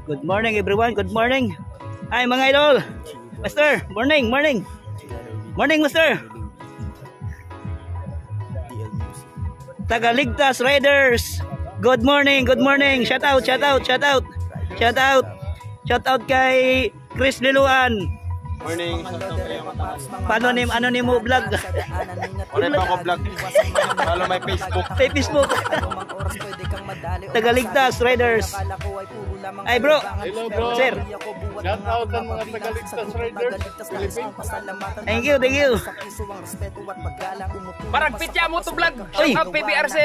Good morning everyone, good morning. Ay mga idol. Master, morning, morning. Morning Master. Tagaligtas Riders. Good morning, good morning. Shout out, shout out, shout out. Shout out. Shout out kay Chris Liluan. Morning. Paano ano ni mo vlog? Ulit pa ako vlog. Follow my Facebook. May Facebook. Tagaligtas Riders. Ay bro. Hello bro. Sir. Shout out ang mga Tagaligtas Riders Philippines. Thank you, thank you. Parang pitya mo to vlog. Uy. Ang PBRC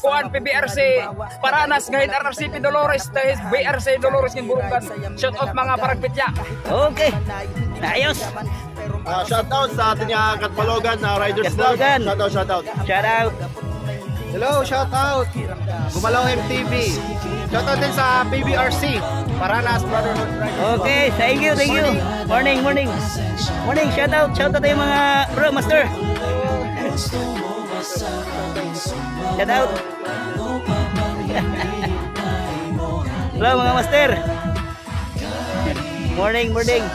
Kuan PBRC Paranas ngayon RRCP Dolores dahil BRC Dolores ng Burukan. Shout out mga parang pitya. Okay. Ayos. Shout out sa ating Katbalogan na Riders Vlog. Katbalogan. Shout out, shout out. Shout out. Hello, shout out. Gumalaw MTV. Shout out din sa PBRC Paranas Brotherhood Riders. Okay, thank you, thank you. Morning, morning. Morning, shout out tayo mga bro, master. Shout out. Hello mga master. Morning, morning.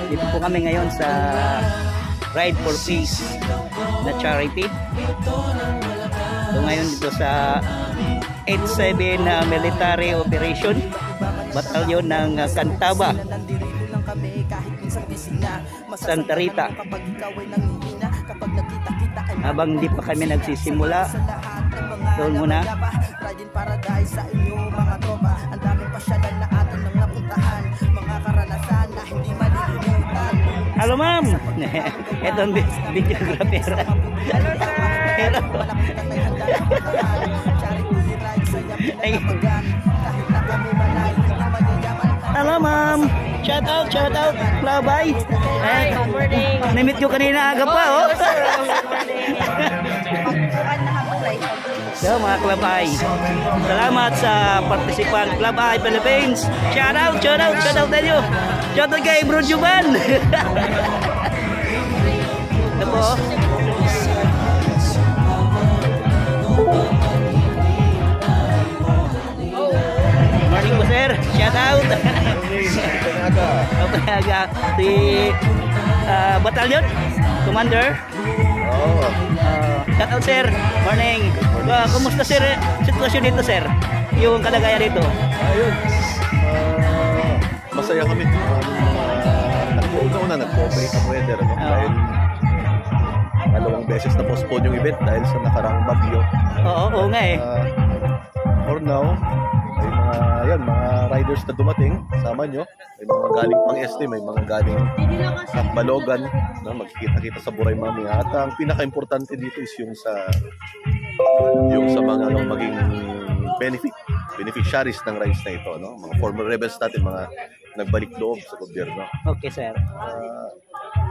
Dito po kami ngayon sa Ride for Peace na charity. So ngayon dito sa 87 Military Operation Batalyon ng Cantaba, Santa Rita. Habang di pa kami nagsisimula, doon muna. Halo ma'am. Ito ang videographer. Hello sir. Hello. Hello ma'am. Shout out, shout out. Labay. Hi, good morning. Nimit ko kanina aga pa oh. So mga Klabay, salamat sa partisipan Klabay Philippines. Shout out, shout out, shout out tayo. Shout out kay Bro Juban. Ito po. Morning po sir, shout out. Panaga. Si Batalyon Commander. Shout out sir, morning. Kumusta sir sitwasyon dito sir? Yung kalagayan dito? Ayun. Masaya kami. Una nag-cooperate ang weather. No? Dahil dalawang beses na postpone yung event dahil sa nakarang bagyo. Oo nga eh. For now, may mga riders na dumating, sama nyo. May mga galing pang este, may mga galing sa Balogan, no? Magkikita-kita sa Buray mamaya. At ang pinaka-importante dito is yung sa mga maging beneficiaries ng rides na ito, no? Mga former rebels natin, mga nagbalik loob sa gobyerno. Okay sir.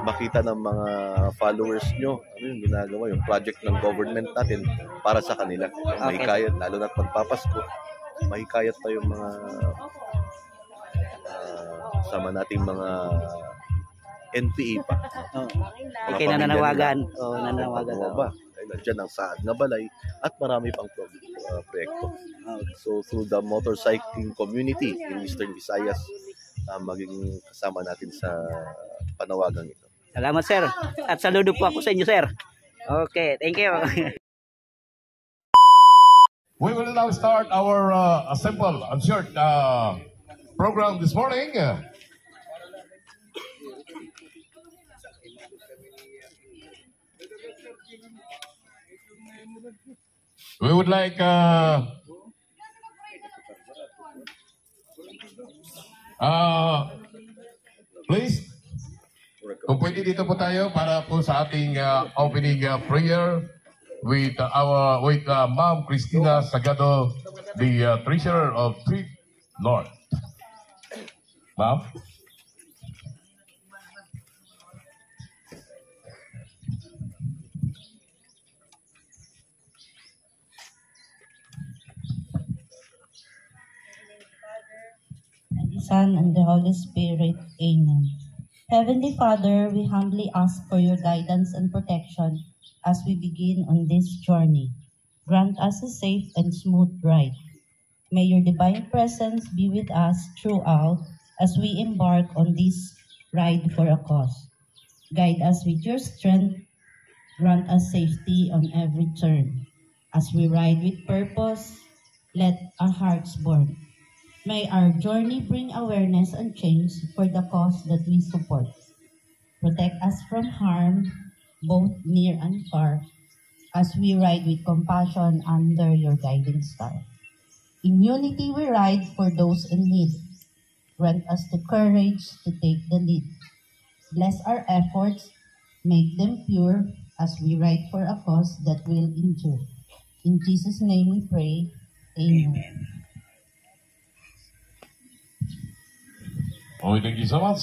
Makita ng mga followers nyo ano yung ginagawa, yung project ng government natin para sa kanila. Mahikayat, lalo na't magpapasko, mahikayat pa yung mga sama nating mga NPA pa. Okay, nananawagan. Nananawagan. Dahil nandiyan ang Saad na Balay at marami pang proyekto. So through the motorcycling community in Eastern Visayas, maging kasama natin sa panawagang ito. Salamat sir. At saludo po ako sa inyo sir. Okay, thank you. We will now start our simple and short program this morning. We would like please, kung pwede dito po tayo para po sa ating opening prayer with Ma'am Christina Sagado, the treasurer of Trip North. Ma'am. Son, and the Holy Spirit. Amen. Heavenly Father, we humbly ask for your guidance and protection as we begin on this journey. Grant us a safe and smooth ride. May your divine presence be with us throughout as we embark on this ride for a cause. Guide us with your strength. Grant us safety on every turn. As we ride with purpose, let our hearts burn. May our journey bring awareness and change for the cause that we support. Protect us from harm, both near and far, as we ride with compassion under your guiding star. In unity we ride for those in need. Grant us the courage to take the lead. Bless our efforts, make them pure, as we ride for a cause that will endure. In Jesus' name we pray. Amen. Oh, thank you so much.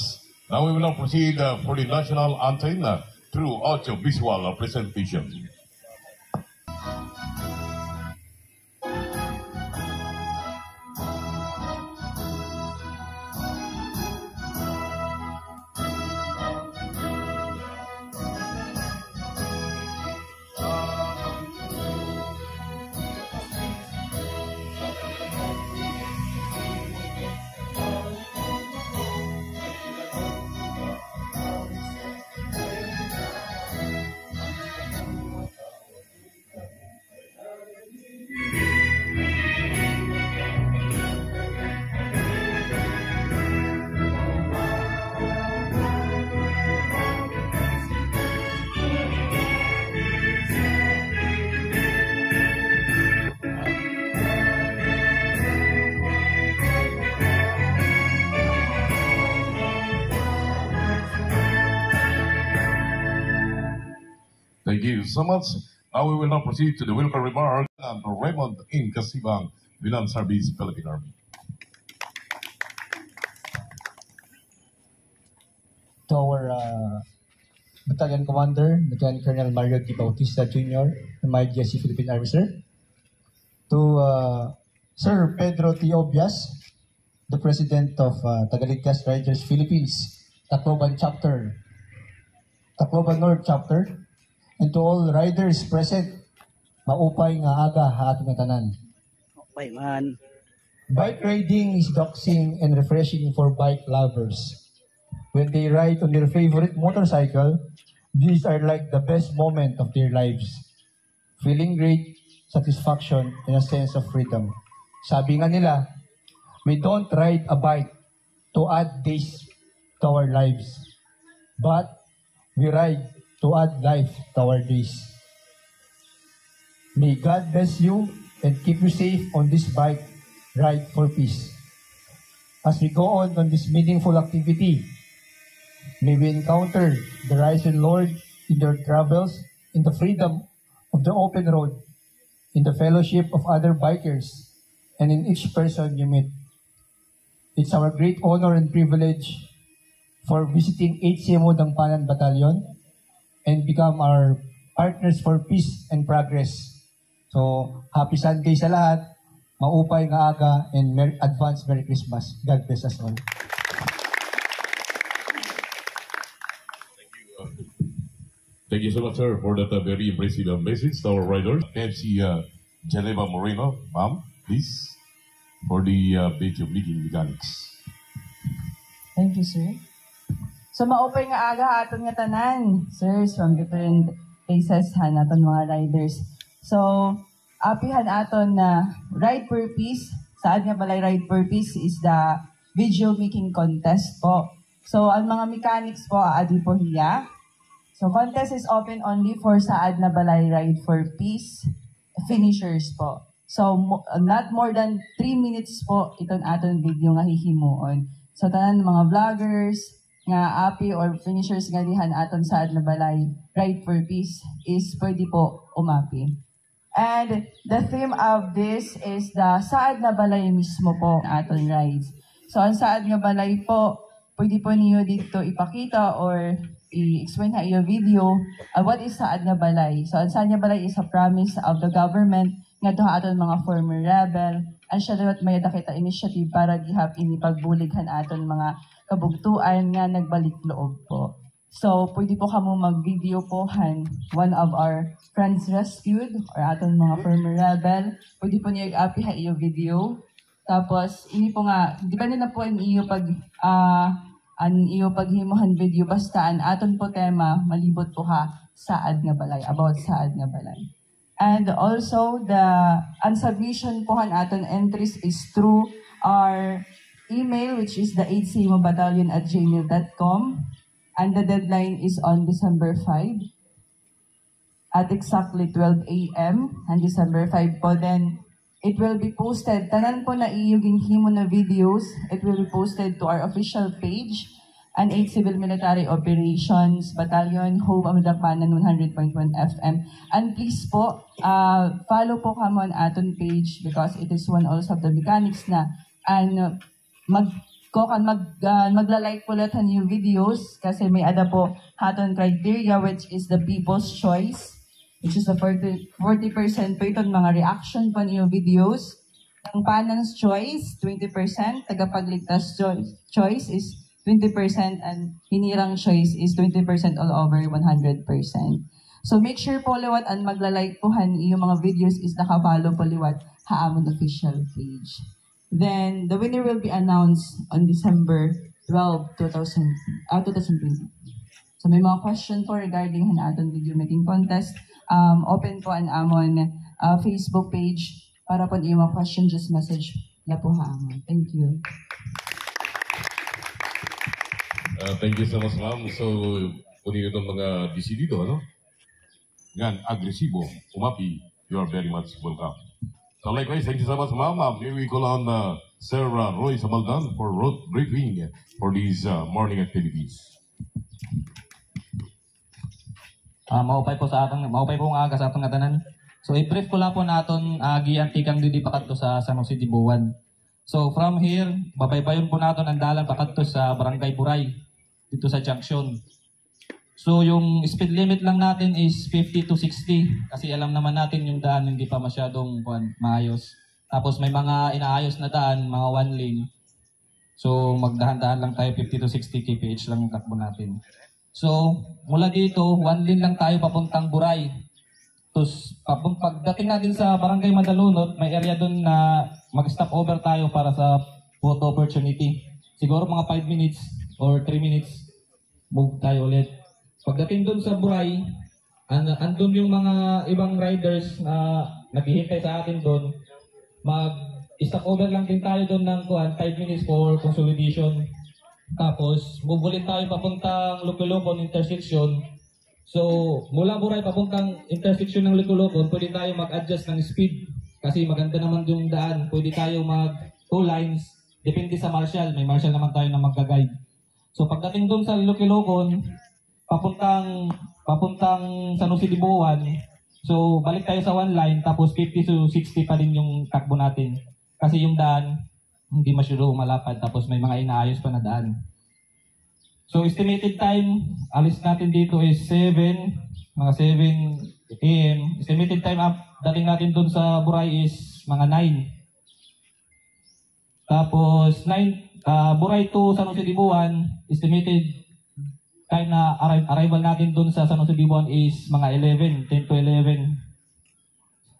Now we will now proceed for the national anthem through audio-visual presentation. Thank you so much. Now we will now proceed to the welcome remark and Raymond in Kasibang, Bilan Service, Philippine Army. To our Battalion Commander, Lieutenant Colonel Mario T. Bautista Jr., and my GSC Philippine Army, sir. To Sir Pedro T. Obias, the President of Tagaligtas Riders Philippines, Tacloban Chapter, Tacloban North Chapter, and to all riders present, maupay nga aga ha ating tanan. Okay, man. Bike riding is relaxing and refreshing for bike lovers. When they ride on their favorite motorcycle, these are like the best moment of their lives. Feeling great, satisfaction, and a sense of freedom. Sabi nga nila, we don't ride a bike to add days to our lives, but we ride to add life to our days. May God bless you and keep you safe on this bike ride for peace. As we go on this meaningful activity, may we encounter the risen Lord in their travels, in the freedom of the open road, in the fellowship of other bikers, and in each person you meet. It's our great honor and privilege for visiting HCMO Dangpanan Battalion and become our partners for peace and progress. So, happy Sunday sa lahat, maupay nga aga, and advance Merry Christmas. God bless us all. Thank you so much, sir, for that very impressive message to our riders. FC Geneva Moreno, ma'am, please, for the page of leading mechanics. Thank you, sir. So, maupay nga aga aton nga tanan, sirs, from different places han aton mga riders. So, apihan aton na Ride for Peace. Saan nga balay Ride for Peace is the video making contest po. So, ang mga mechanics po, adi po hiya. So, contest is open only for saad na balay Ride for Peace finishers po. So, not more than 3 minutes po itong aton video nga hihimuon. So, tanan mga vloggers, nga api or finishers nga dihan aton saad na balay Ride for Peace is pwede po umapi. And the theme of this is the saad na balay mismo po aton rides. So ang saad nga balay po, pwede po niyo dito ipakita or i-explain na iyo video what is saad nga balay. So ang saad nga balay is a promise of the government nga to aton mga former rebel and siya dapat may dakita initiative para gihap ini pagbulighan aton mga kabugtuan nga nagbalik loob po. So, pwede po kamo mag-video pohan one of our friends rescued or aton mga former rebel. Pwede po niyo i-api ha iyo video. Tapos, ini po nga, depende na po ang iyo paghimuhan video basta ang aton po tema malibot po ha saad nga balay, about saad nga balay. And also the submission po han aton entries is through our email, which is the 8cmobattalion@gmail.com, and the deadline is on December 5 at exactly 12 a.m. and December 5 po. Then it will be posted, tanan po na iyong himo na videos, it will be posted to our official page, an 8 Civil Military Operations Battalion, Home Amadapanan 100.1 FM. And please po, follow po kamo on aton page because it is one also of the mechanics na and magla-like po lahat yung videos kasi may ada po haton criteria which is the people's choice, which is the 40% po itong mga reaction po niyo videos. Ang panang's choice, 20%. Tagapagligtas choice is 20%. And hinirang choice is 20% all over 100%. So make sure po liwat and magla-like po yung mga videos is naka-follow po liwat haamon official page. Then the winner will be announced on December 12, 2020. So may mga question po regarding hanaton video making contest. Open po ang amon Facebook page para po yung mga question, just message na po haamon. Thank you. Thank you so much, ma'am. So, kung itong mga desidido, ano? Yan, agresibo, umapi, you are very much welcome. So likewise, thank you so much, ma'am. May we call on Sir Roy Sabaldan for road briefing for these morning activities. Maupay po nga aga sa atong tanan. So i-brief ko lang po naton giantikang didi pakadto sa San Jose de Buwan. So from here, babaybayon po naton ang dalan pakadto sa Barangay Buray dito sa junction. So yung speed limit lang natin is 50 to 60 kasi alam naman natin yung daan hindi pa masyadong maayos. Tapos may mga inaayos na daan, mga one lane. So magdahan-dahan lang tayo, 50 to 60 kph lang yung takbo natin. So mula dito, one lane lang tayo papuntang Buray. Tapos pagdating natin sa Barangay Madalunot, may area doon na mag-stop over tayo para sa photo opportunity. Siguro mga 5 minutes or 3 minutes, move tayo ulit. Pagdating doon sa Buray, andun yung mga ibang riders na naghihintay sa atin doon. Mag-stop over lang din tayo doon ng 5 minutes for consolidation. Tapos, move ulit tayo papuntang Luculocon intersection. So, mula Buray papuntang intersection ng Luculocon, pwede tayo mag-adjust ng speed. Kasi maganda naman yung daan. Pwede tayo mag-2 lines. Depende sa marshal. May marshal naman tayo na mag-guide. So, pagdating doon sa Luculocon, papuntang San Jose de Buwan. So, balik tayo sa one line, tapos 50 to 60 pa din yung takbo natin. Kasi yung daan, hindi masyado malapad, tapos may mga inaayos pa na daan. So, estimated time, alis natin dito is mga 7 a.m. Estimated time up, dating natin dun sa Buray is mga 9. Tapos, Buray to San Jose de Buwan, estimated time na arrival natin dun sa San Jose de Buwan is mga 10 to 11.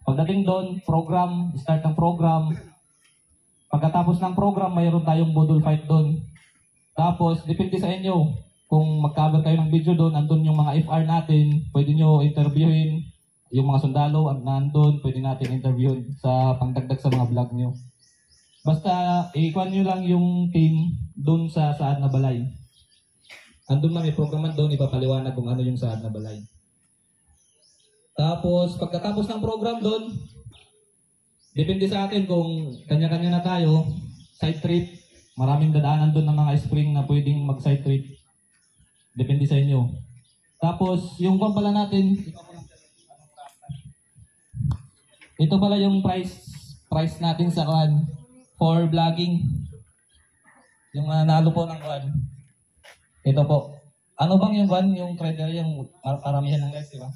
Pagdating doon, start ng program. Pagkatapos ng program, mayroon tayong module fight doon. Tapos, depende sa inyo. Kung mag-cover kayo ng video doon, andun yung mga FR natin, pwede nyo interviewin. Yung mga sundalo, nandun, pwede natin interviewin sa pangdagdag sa mga vlog nyo. Basta, ikuan nyo lang yung team doon sa Saad na Balay. Andun na may programan doon, ipapaliwanag kung ano yung Saad na Balay. Tapos, pagkatapos ng program doon, depende sa atin kung kanya-kanya na tayo, side trip, maraming dadaanan doon ng mga spring na pwedeng mag-side trip. Depende sa inyo. Tapos, yung pala natin, ito pala yung price natin sa kuan for vlogging. Yung nalo po ng kuan. Ito po. Ano bang yung kuan, yung criteria, yung karamihan ng likes, di ba?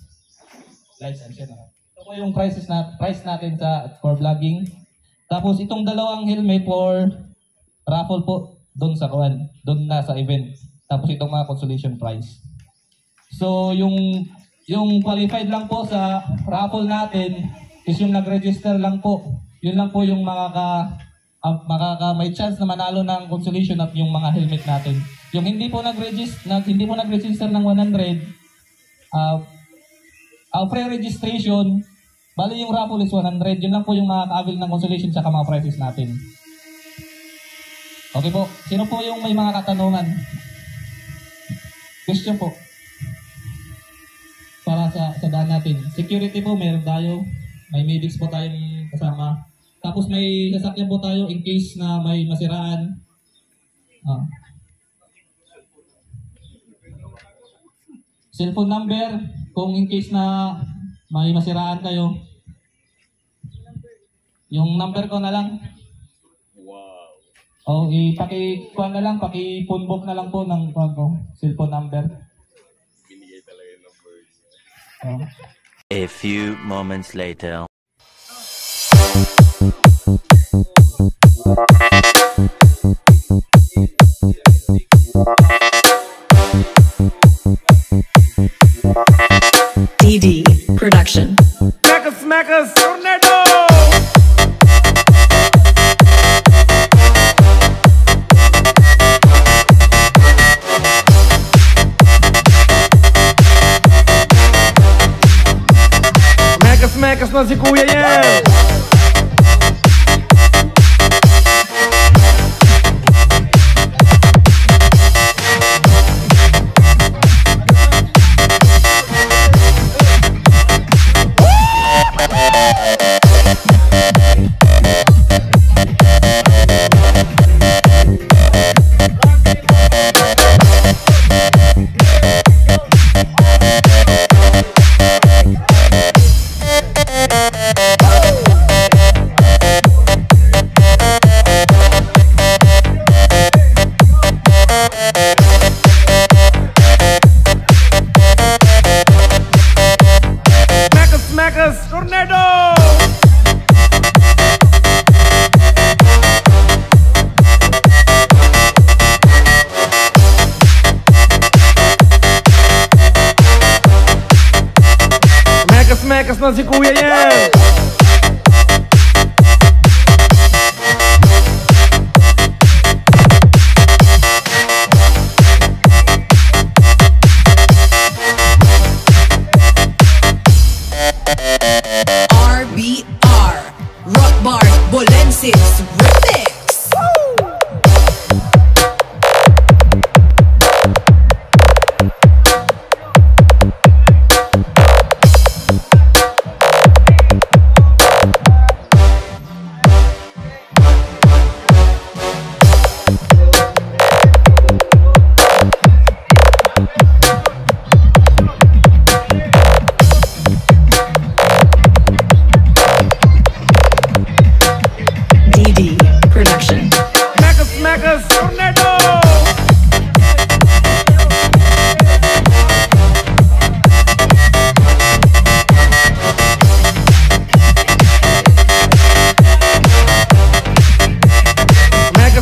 Likes and share. Ito po yung price natin for vlogging. Tapos itong dalawang helmet for raffle po doon sa kuan, doon na sa event. Tapos itong mga consolation prize. So yung qualified lang po sa raffle natin is yung nag-register lang po. Yun lang po yung may chance na manalo ng consolation at yung mga helmet natin. Yung hindi po nag-register ng 100, pre-registration, bali yung raffle is 100. Yun lang po yung makaka-avail ng consolation sa mga prizes natin. Okay po. Sino po yung may mga katanungan? Question po. Para sa daan natin. Security po, meron tayo. May medics po tayong kasama. Tapos may sasakyan po tayo in case na may masiraan. Cellphone number, kung in case na may masiraan kayo. Yung number ko na lang. Wow. Paki-kuha na lang, paki-phone book na lang po ng cellphone number. A few moments later. DD Production. Smackers, Tornado! Smackers na si Kuya yan! Tornado! Smackers na si Kuya yan! RBR Rock Bar Bolensis Remix. Smackers, Tornado!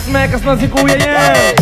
Smackers na si Kuya yan!